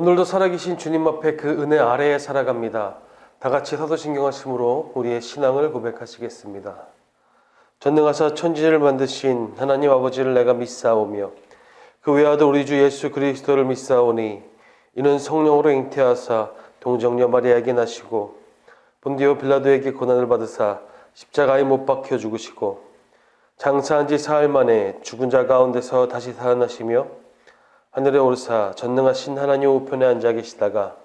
오늘도 살아계신 주님 앞에 그 은혜 아래에 살아갑니다. 다 같이 사도신경 하심으로 우리의 신앙을 고백하시겠습니다. 전능하사 천지를 만드신 하나님 아버지를 내가 믿사오며 그 외아들 우리 주 예수 그리스도를 믿사오니 이는 성령으로 잉태하사 동정녀 마리아에게 나시고 본디오 빌라도에게 고난을 받으사 십자가에 못 박혀 죽으시고 장사한 지 사흘 만에 죽은 자 가운데서 다시 살아나시며 하늘에 오르사 전능하신 하나님 우편에 앉아 계시다가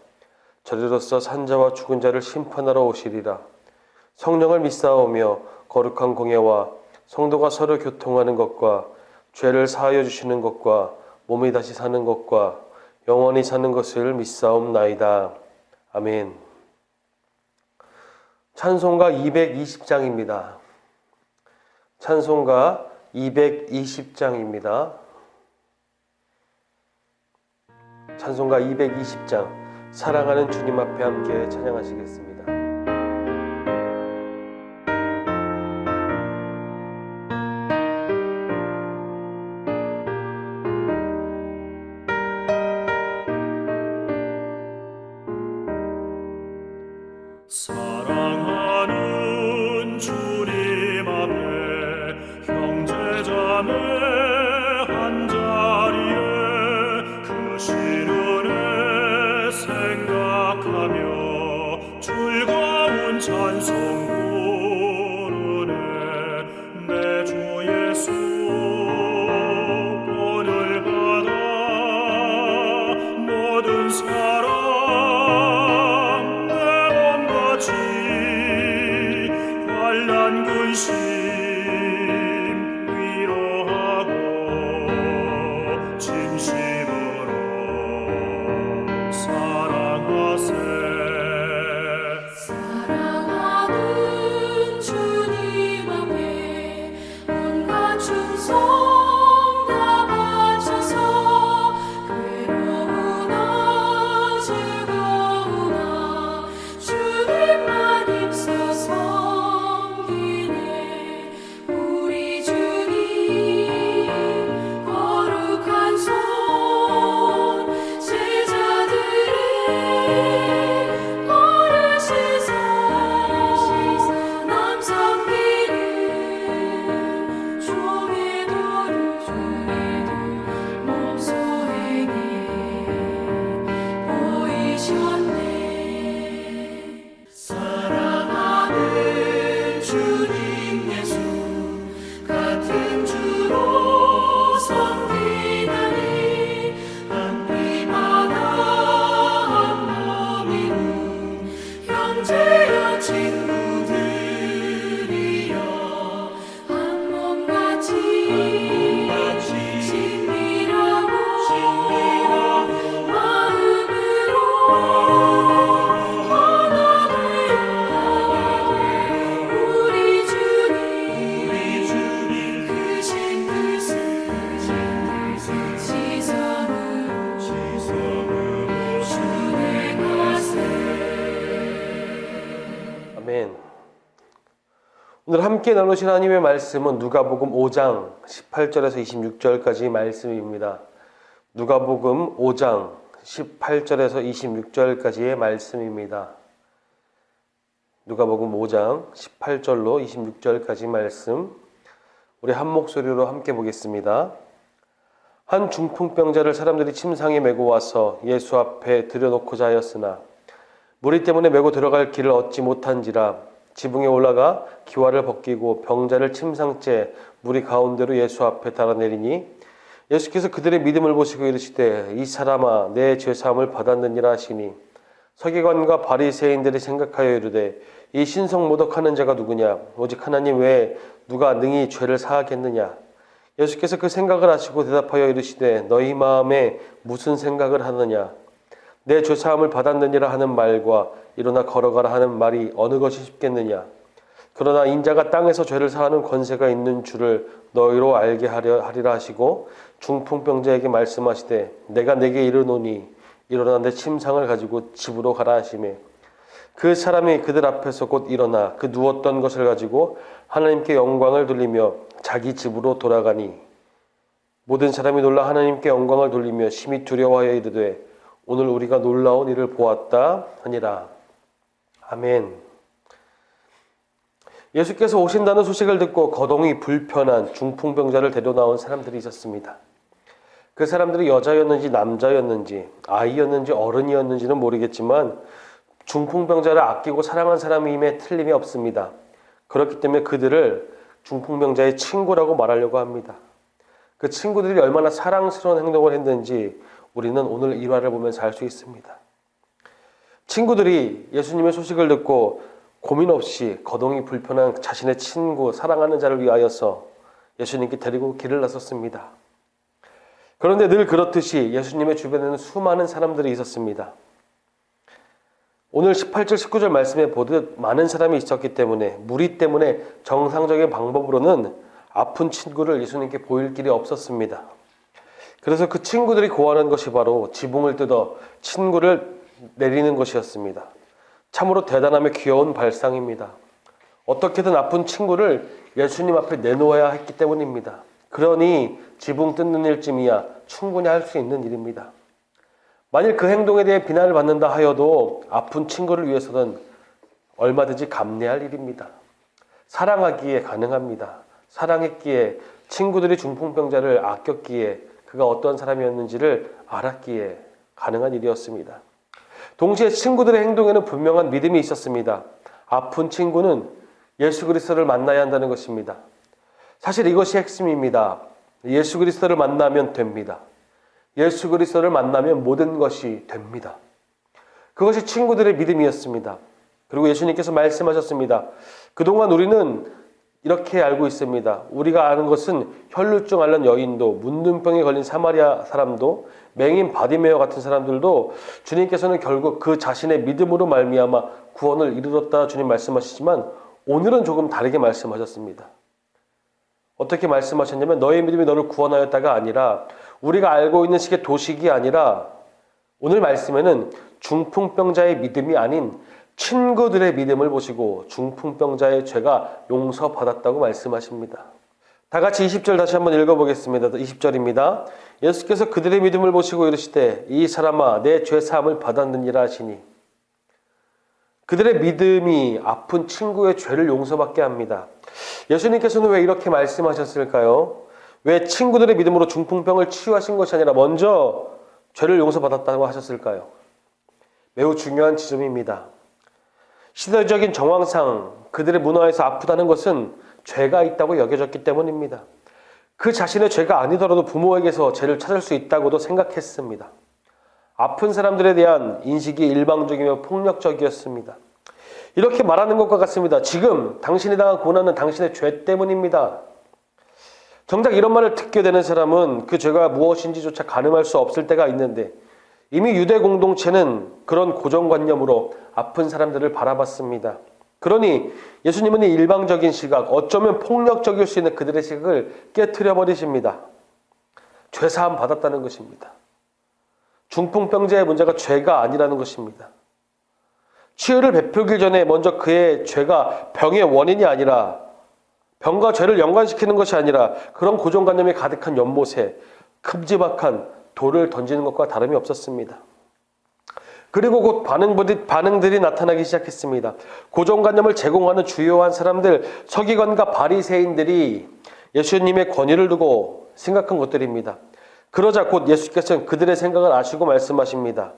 저리로서 산자와 죽은 자를 심판하러 오시리라. 성령을 믿사오며 거룩한 공예와 성도가 서로 교통하는 것과 죄를 사하여 주시는 것과 몸이 다시 사는 것과 영원히 사는 것을 믿사옵나이다. 아멘. 찬송가 220장입니다. 찬송가 220장입니다. 찬송가 220장 사랑하는 주님 앞에 함께 찬양하시겠습니다. 사랑하는 주님 앞에 형제자매 한자리에 그 시련에 생각하며 즐거운 찬송 부르네. 내 주 예수 본을 받아 모든 사랑 내 몸같이 환난 근심 위로하고 진심으로 사랑하세. 사랑하는 주님 앞에 온갖 충성 다 바쳐서 괴로우나 즐거우나 주님만 입서 섬기네. 우리 주님 거룩한 손 제자들의 어르시사 남 섬기는 종의 도를 몸소에게 보이셨네. 사랑하는 주님 예수 같은 주로 섬기나니 한 피마다 한 몸이로 형제여 친구들이여 한 몸같이 친밀하고 마음으로 하나 되어 우리 주님 크신 뜻을 지성으로 준행하세. 아멘. 오늘 함께 나누실 하나님의 말씀은 누가복음 5장 18절에서 26절까지 말씀입니다. 누가복음 5장 18절에서 26절까지의 말씀입니다. 누가복음 5장 18절로 26절까지 말씀 우리 한 목소리로 함께 보겠습니다. 한 중풍병자를 사람들이 침상에 메고 와서 예수 앞에 들여놓고자 하였으나 무리 때문에 메고 들어갈 길을 얻지 못한지라 지붕에 올라가 기와를 벗기고 병자를 침상째 무리 가운데로 예수 앞에 달아내리니 예수께서 그들의 믿음을 보시고 이르시되 이 사람아 내 죄사함을 받았느니라 하시니 서기관과 바리새인들이 생각하여 이르되 이 신성 모독하는 자가 누구냐 오직 하나님 외에 누가 능히 죄를 사하겠느냐. 예수께서 그 생각을 아시고 대답하여 이르시되 너희 마음에 무슨 생각을 하느냐. 내 죄사함을 받았느니라 하는 말과 일어나 걸어가라 하는 말이 어느 것이 쉽겠느냐. 그러나 인자가 땅에서 죄를 사하는 권세가 있는 줄을 너희로 알게 하리라 하시고 중풍병자에게 말씀하시되 내가 내게 이르노니 일어나 내 침상을 가지고 집으로 가라 하시매 그 사람이 그들 앞에서 곧 일어나 그 누웠던 것을 가지고 하나님께 영광을 돌리며 자기 집으로 돌아가니 모든 사람이 놀라 하나님께 영광을 돌리며 심히 두려워하여 이르되 오늘 우리가 놀라운 일을 보았다 하니라. 아멘. 예수께서 오신다는 소식을 듣고 거동이 불편한 중풍병자를 데려나온 사람들이 있었습니다. 그 사람들이 여자였는지 남자였는지 아이였는지 어른이었는지는 모르겠지만 중풍병자를 아끼고 사랑한 사람임에 틀림이 없습니다. 그렇기 때문에 그들을 중풍병자의 친구라고 말하려고 합니다. 그 친구들이 얼마나 사랑스러운 행동을 했는지 우리는 오늘 일화를 보면서 알 수 있습니다. 친구들이 예수님의 소식을 듣고 고민 없이 거동이 불편한 자신의 친구, 사랑하는 자를 위하여서 예수님께 데리고 길을 나섰습니다. 그런데 늘 그렇듯이 예수님의 주변에는 수많은 사람들이 있었습니다. 오늘 18절, 19절 말씀에 보듯 많은 사람이 있었기 때문에 무리 때문에 정상적인 방법으로는 아픈 친구를 예수님께 보일 길이 없었습니다. 그래서 그 친구들이 고하는 것이 바로 지붕을 뜯어 친구를 내리는 것이었습니다. 참으로 대단하며 귀여운 발상입니다. 어떻게든 아픈 친구를 예수님 앞에 내놓아야 했기 때문입니다. 그러니 지붕 뜯는 일쯤이야 충분히 할 수 있는 일입니다. 만일 그 행동에 대해 비난을 받는다 하여도 아픈 친구를 위해서는 얼마든지 감내할 일입니다. 사랑하기에 가능합니다. 사랑했기에, 친구들이 중풍병자를 아꼈기에, 그가 어떤 사람이었는지를 알았기에 가능한 일이었습니다. 동시에 친구들의 행동에는 분명한 믿음이 있었습니다. 아픈 친구는 예수 그리스도를 만나야 한다는 것입니다. 사실 이것이 핵심입니다. 예수 그리스도를 만나면 됩니다. 예수 그리스도를 만나면 모든 것이 됩니다. 그것이 친구들의 믿음이었습니다. 그리고 예수님께서 말씀하셨습니다. 그동안 우리는 이렇게 알고 있습니다. 우리가 아는 것은 혈루증 앓는 여인도, 문둥병에 걸린 사마리아 사람도, 맹인 바디메어 같은 사람들도 주님께서는 결국 그 자신의 믿음으로 말미암아 구원을 이루었다 주님 말씀하시지만 오늘은 조금 다르게 말씀하셨습니다. 어떻게 말씀하셨냐면 너의 믿음이 너를 구원하였다가 아니라 우리가 알고 있는 식의 도식이 아니라 오늘 말씀에는 중풍병자의 믿음이 아닌 친구들의 믿음을 보시고 중풍병자의 죄가 용서받았다고 말씀하십니다. 다 같이 20절 다시 한번 읽어보겠습니다. 20절입니다. 예수께서 그들의 믿음을 보시고 이르시되 이 사람아 내 죄사함을 받았느니라 하시니 그들의 믿음이 아픈 친구의 죄를 용서받게 합니다. 예수님께서는 왜 이렇게 말씀하셨을까요? 왜 친구들의 믿음으로 중풍병을 치유하신 것이 아니라 먼저 죄를 용서받았다고 하셨을까요? 매우 중요한 지점입니다. 시대적인 정황상 그들의 문화에서 아프다는 것은 죄가 있다고 여겨졌기 때문입니다. 그 자신의 죄가 아니더라도 부모에게서 죄를 찾을 수 있다고도 생각했습니다. 아픈 사람들에 대한 인식이 일방적이며 폭력적이었습니다. 이렇게 말하는 것과 같습니다. 지금 당신이 당한 고난은 당신의 죄 때문입니다. 정작 이런 말을 듣게 되는 사람은 그 죄가 무엇인지조차 가늠할 수 없을 때가 있는데 이미 유대 공동체는 그런 고정관념으로 아픈 사람들을 바라봤습니다. 그러니 예수님은 이 일방적인 시각, 어쩌면 폭력적일 수 있는 그들의 시각을 깨트려 버리십니다. 죄사함 받았다는 것입니다. 중풍병자의 문제가 죄가 아니라는 것입니다. 치유를 베풀기 전에 먼저 그의 죄가 병의 원인이 아니라 병과 죄를 연관시키는 것이 아니라 그런 고정관념이 가득한 연못에 큼지막한 돌을 던지는 것과 다름이 없었습니다. 그리고 곧 반응들이 나타나기 시작했습니다. 고정관념을 제공하는 주요한 사람들, 서기관과 바리새인들이 예수님의 권위를 두고 생각한 것들입니다. 그러자 곧 예수께서는 그들의 생각을 아시고 말씀하십니다.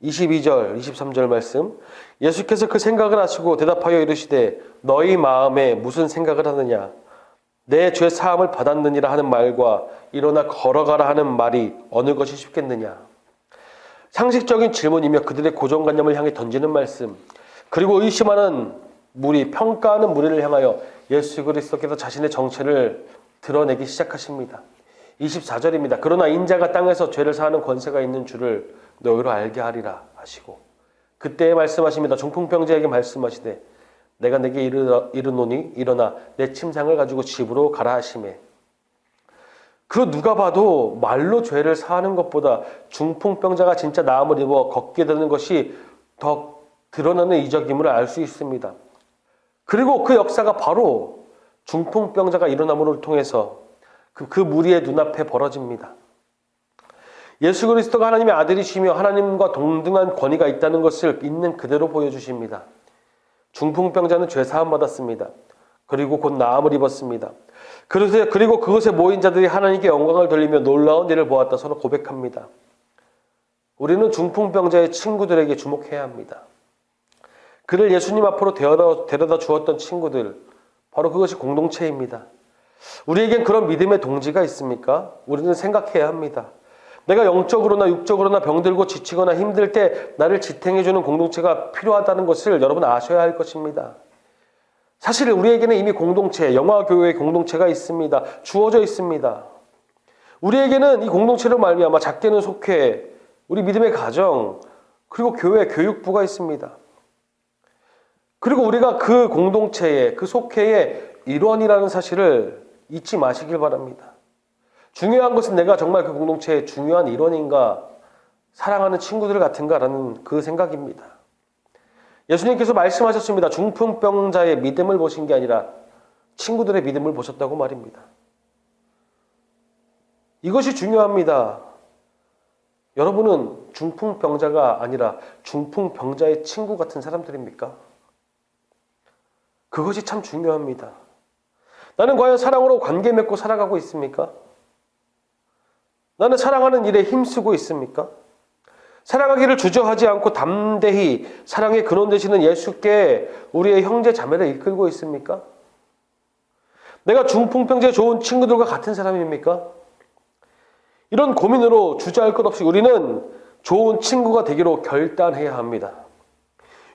22절, 23절 말씀. 예수께서 그 생각을 아시고 대답하여 이르시되 너희 마음에 무슨 생각을 하느냐? 내 죄 사함을 받았느니라 하는 말과 일어나 걸어가라 하는 말이 어느 것이 쉽겠느냐? 상식적인 질문이며 그들의 고정관념을 향해 던지는 말씀, 그리고 의심하는 무리, 평가하는 무리를 향하여 예수 그리스도께서 자신의 정체를 드러내기 시작하십니다. 24절입니다. 그러나 인자가 땅에서 죄를 사하는 권세가 있는 줄을 너희로 알게 하리라 하시고 그때 말씀하십니다. 중풍병자에게 말씀하시되 내가 내게 이르노니 일어나 내 침상을 가지고 집으로 가라 하시매 그 누가 봐도 말로 죄를 사하는 것보다 중풍병자가 진짜 나음을 입어 걷게 되는 것이 더 드러나는 이적임을 알 수 있습니다. 그리고 그 역사가 바로 중풍병자가 일어남을 통해서 그 무리의 눈앞에 벌어집니다. 예수 그리스도가 하나님의 아들이시며 하나님과 동등한 권위가 있다는 것을 있는 그대로 보여주십니다. 중풍병자는 죄 사함 받았습니다. 그리고 곧 나음을 입었습니다. 그리고 그것에 모인 자들이 하나님께 영광을 돌리며 놀라운 일을 보았다 서로 고백합니다. 우리는 중풍병자의 친구들에게 주목해야 합니다. 그를 예수님 앞으로 데려다 주었던 친구들, 바로 그것이 공동체입니다. 우리에겐 그런 믿음의 동지가 있습니까? 우리는 생각해야 합니다. 내가 영적으로나 육적으로나 병들고 지치거나 힘들 때 나를 지탱해주는 공동체가 필요하다는 것을 여러분 아셔야 할 것입니다. 사실 우리에게는 이미 공동체, 영화교회의 공동체가 있습니다. 주어져 있습니다. 우리에게는 이 공동체로 말미암아 작게는 속회, 우리 믿음의 가정, 그리고 교회, 교육부가 있습니다. 그리고 우리가 그 공동체의, 그 속회의 일원이라는 사실을 잊지 마시길 바랍니다. 중요한 것은 내가 정말 그 공동체의 중요한 일원인가, 사랑하는 친구들 같은가라는 그 생각입니다. 예수님께서 말씀하셨습니다. 중풍병자의 믿음을 보신 게 아니라 친구들의 믿음을 보셨다고 말입니다. 이것이 중요합니다. 여러분은 중풍병자가 아니라 중풍병자의 친구 같은 사람들입니까? 그것이 참 중요합니다. 나는 과연 사랑으로 관계 맺고 살아가고 있습니까? 나는 사랑하는 일에 힘쓰고 있습니까? 사랑하기를 주저하지 않고 담대히 사랑의 근원 되시는 예수께 우리의 형제 자매를 이끌고 있습니까? 내가 중풍병자의 좋은 친구들과 같은 사람입니까? 이런 고민으로 주저할 것 없이 우리는 좋은 친구가 되기로 결단해야 합니다.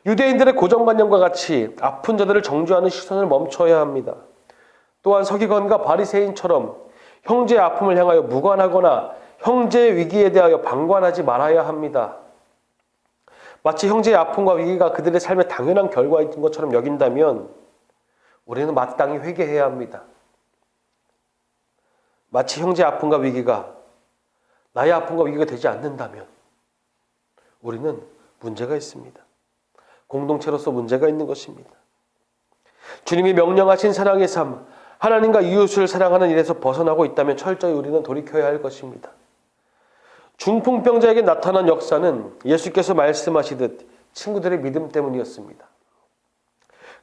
유대인들의 고정관념과 같이 아픈 자들을 정죄하는 시선을 멈춰야 합니다. 또한 서기관과 바리새인처럼 형제의 아픔을 향하여 무관하거나 형제의 위기에 대하여 방관하지 말아야 합니다. 마치 형제의 아픔과 위기가 그들의 삶의 당연한 결과인 것처럼 여긴다면 우리는 마땅히 회개해야 합니다. 마치 형제의 아픔과 위기가 나의 아픔과 위기가 되지 않는다면 우리는 문제가 있습니다. 공동체로서 문제가 있는 것입니다. 주님이 명령하신 사랑의 삶, 하나님과 이웃을 사랑하는 일에서 벗어나고 있다면 철저히 우리는 돌이켜야 할 것입니다. 중풍병자에게 나타난 역사는 예수께서 말씀하시듯 친구들의 믿음 때문이었습니다.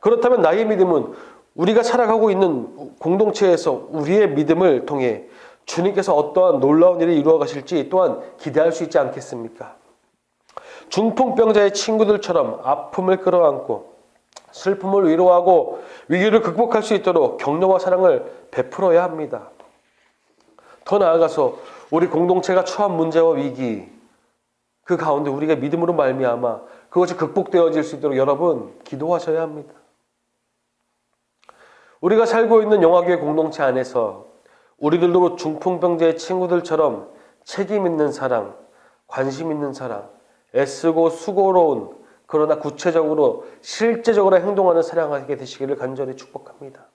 그렇다면 나의 믿음은 우리가 살아가고 있는 공동체에서 우리의 믿음을 통해 주님께서 어떠한 놀라운 일을 이루어 가실지 또한 기대할 수 있지 않겠습니까? 중풍병자의 친구들처럼 아픔을 끌어안고 슬픔을 위로하고 위기를 극복할 수 있도록 격려와 사랑을 베풀어야 합니다. 더 나아가서 우리 공동체가 처한 문제와 위기, 그 가운데 우리가 믿음으로 말미암아 그것이 극복되어질 수 있도록 여러분 기도하셔야 합니다. 우리가 살고 있는 영화교회 공동체 안에서 우리들도 중풍병자의 친구들처럼 책임 있는 사랑, 관심 있는 사랑, 애쓰고 수고로운 그러나 구체적으로 실제적으로 행동하는 사랑하게 되시기를 간절히 축복합니다.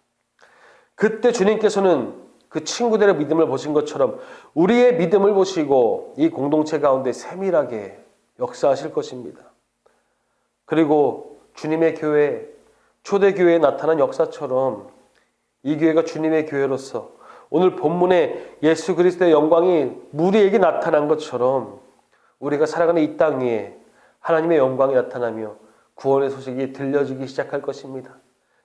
그때 주님께서는 그 친구들의 믿음을 보신 것처럼 우리의 믿음을 보시고 이 공동체 가운데 세밀하게 역사하실 것입니다. 그리고 주님의 교회, 초대교회에 나타난 역사처럼 이 교회가 주님의 교회로서 오늘 본문에 예수 그리스도의 영광이 무리에게 나타난 것처럼 우리가 살아가는 이 땅 위에 하나님의 영광이 나타나며 구원의 소식이 들려지기 시작할 것입니다.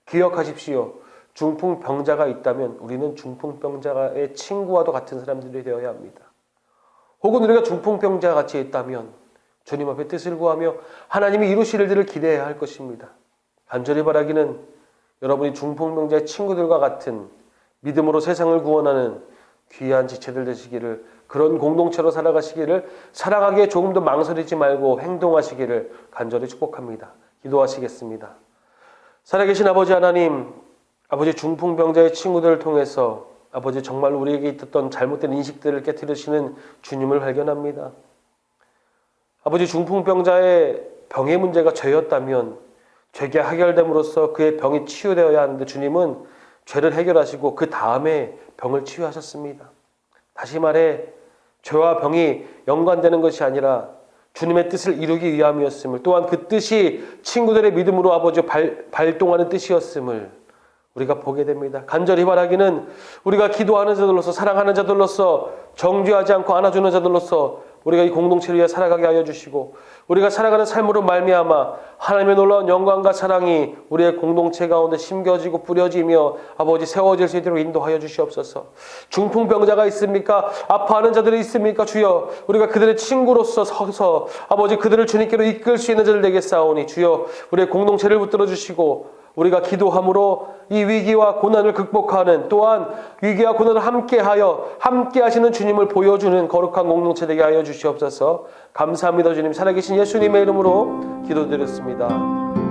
기억하십시오. 중풍병자가 있다면 우리는 중풍병자의 친구와도 같은 사람들이 되어야 합니다. 혹은 우리가 중풍병자와 같이 있다면 주님 앞에 뜻을 구하며 하나님이 이루실 일들을 기대해야 할 것입니다. 간절히 바라기는 여러분이 중풍병자의 친구들과 같은 믿음으로 세상을 구원하는 귀한 지체들 되시기를, 그런 공동체로 살아가시기를, 사랑하기에 조금 더 망설이지 말고 행동하시기를 간절히 축복합니다. 기도하시겠습니다. 살아계신 아버지 하나님, 아버지 중풍병자의 친구들을 통해서 아버지 정말 우리에게 있었던 잘못된 인식들을 깨트리시는 주님을 발견합니다. 아버지 중풍병자의 병의 문제가 죄였다면 죄가 해결됨으로써 그의 병이 치유되어야 하는데 주님은 죄를 해결하시고 그 다음에 병을 치유하셨습니다. 다시 말해 죄와 병이 연관되는 것이 아니라 주님의 뜻을 이루기 위함이었음을, 또한 그 뜻이 친구들의 믿음으로 아버지 발동하는 뜻이었음을 우리가 보게 됩니다. 간절히 바라기는 우리가 기도하는 자들로서, 사랑하는 자들로서, 정죄하지 않고 안아주는 자들로서 우리가 이 공동체를 위해 살아가게 하여 주시고 우리가 살아가는 삶으로 말미암아 하나님의 놀라운 영광과 사랑이 우리의 공동체 가운데 심겨지고 뿌려지며 아버지 세워질 수 있도록 인도하여 주시옵소서. 중풍병자가 있습니까? 아파하는 자들이 있습니까? 주여 우리가 그들의 친구로서 서서 아버지 그들을 주님께로 이끌 수 있는 자들 되겠사오니 주여 우리의 공동체를 붙들어 주시고 우리가 기도함으로 이 위기와 고난을 극복하는 또한 위기와 고난을 함께하여 함께 하시는 주님을 보여주는 거룩한 공동체 되게 하여 주시옵소서. 감사합니다. 주님 살아계신 예수님의 이름으로 기도드렸습니다.